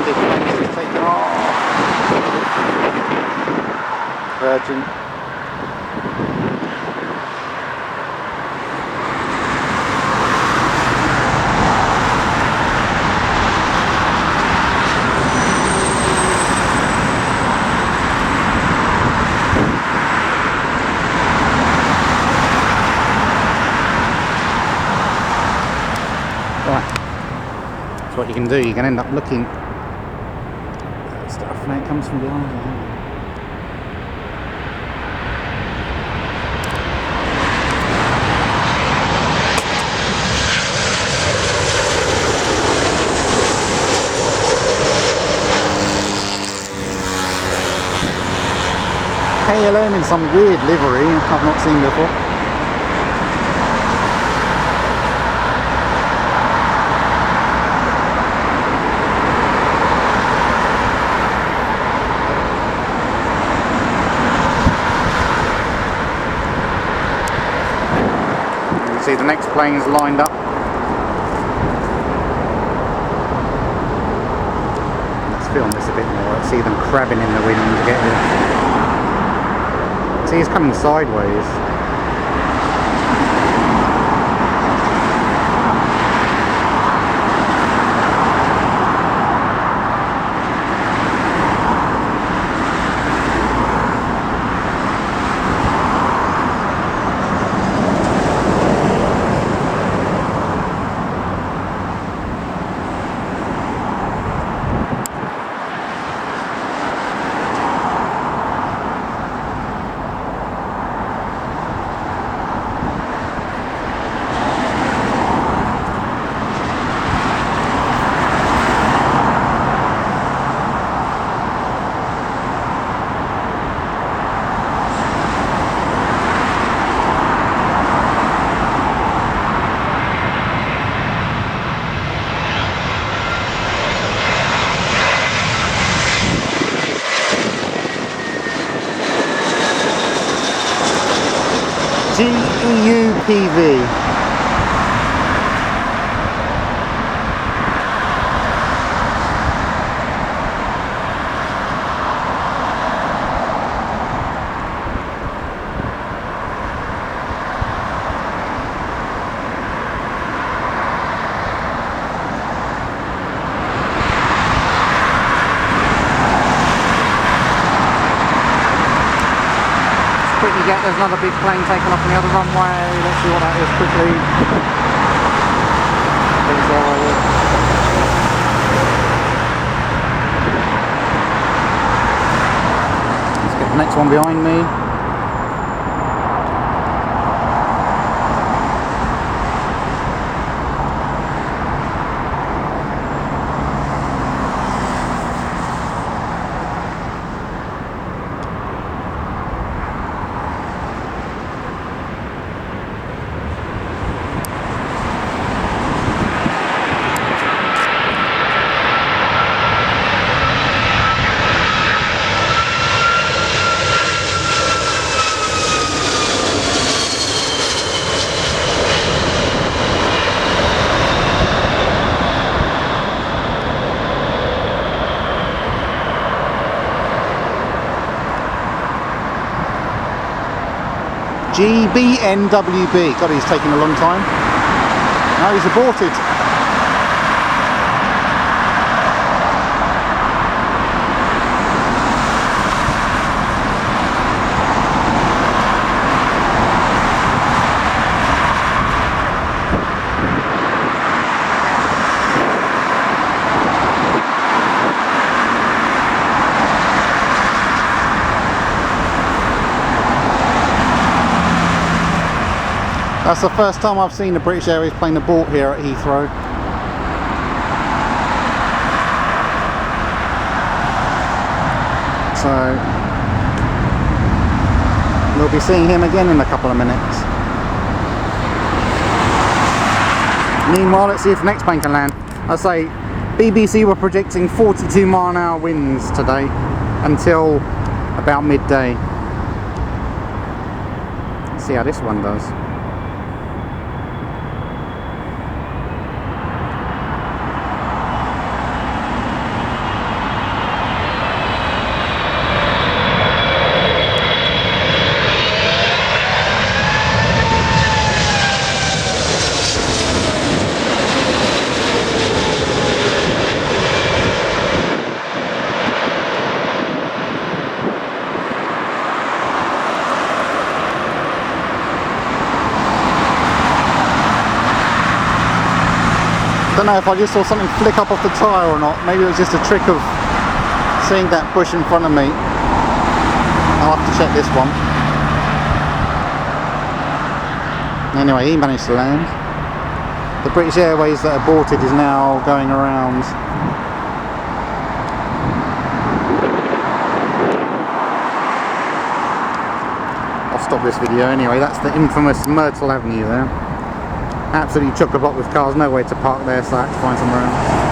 Big plane's just taken off. Virgin. That's what you can do. You can end up looking at stuff and it comes from behind you. KLM in some weird livery I've not seen before. See the next plane's lined up. Let's film this a bit more. Let's see them crabbing in the wind to get here. See, he's coming sideways. GEUPV. There's another big plane taken off on the other runway. Let's see what that is quickly. Let's get the next one behind me. GBNWB. God, he's taking a long time. No, he's aborted. That's the first time I've seen the British Airways plane abort here at Heathrow. So we'll be seeing him again in a couple of minutes. Meanwhile, let's see if the next plane can land. I say BBC were predicting 42 mile-an-hour winds today until about midday. Let's see how this one does. don't know if I just saw something flick up off the tyre or not. Maybe it was just a trick of seeing that bush in front of me. I'll have to check this one. Anyway, he managed to land. The British Airways that aborted is now going around. I'll stop this video anyway. That's the infamous Myrtle Avenue there. Absolutely chock-a-block with cars, nowhere to park there, so I had to find somewhere else.